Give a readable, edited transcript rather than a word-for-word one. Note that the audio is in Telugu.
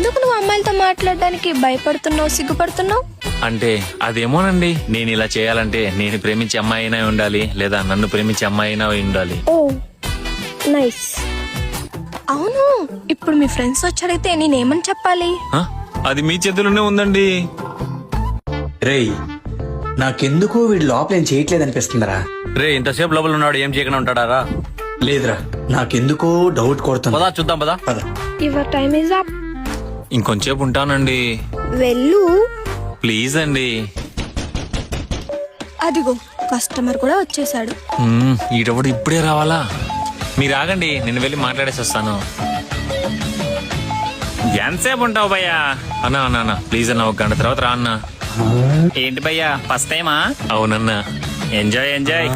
ఎందుకు నువ్వు అమ్మాయిలతో మాట్లాడడానికి భయపడుతున్నావు, సిగ్గుపడుతున్నావు? అంటే అదేమోనండి, నేను ఇలా చేయాలంటే నేను ప్రేమించే అమ్మాయి అయినా ఉండాలి, లేదా నన్ను ప్రేమించే అమ్మాయి అయినా ఉండాలి. ఓ నైస్. అవును, ఇప్పుడు మీ ఫ్రెండ్స్ వచ్చారైతే నేనేమని చెప్పాలి? ఆ? అది మీ చేతుల్లోనే ఉందండి. రేయ్, నాకెందుకు వీడు లోపల ఏం చేయట్లేదు అనిపిస్తుందిరా. రే ఇంతసేపు లోపల ఉన్నాడు, ఏం చేయకుండా ఉంటాడారా? లేదురా, నాకెందుకో డౌట్ కొడుతుంది. పదా చూద్దాం పదా. పద. Your time is up. ఇంకొంచేపు ఉంటానండి, వెళ్ళు. ప్లీజ్ అండి. అదిగో కస్టమర్ కూడా వచ్చేసాడు. ఈడప్పుడు ఇప్పుడే రావాలా? మీరు ఆగండి, నేను వెళ్ళి మాట్లాడేసి వస్తాను. ఎంతసేపు ఉంటావు భయ్యా? అన్నా అన్నా అన్నా ప్లీజ్ అన్న, 1 గంట తర్వాత రా అన్నా. ఏంటి భయ్యా ఫస్ట్ టైమా? అవునన్నా. Enjoy enjoy.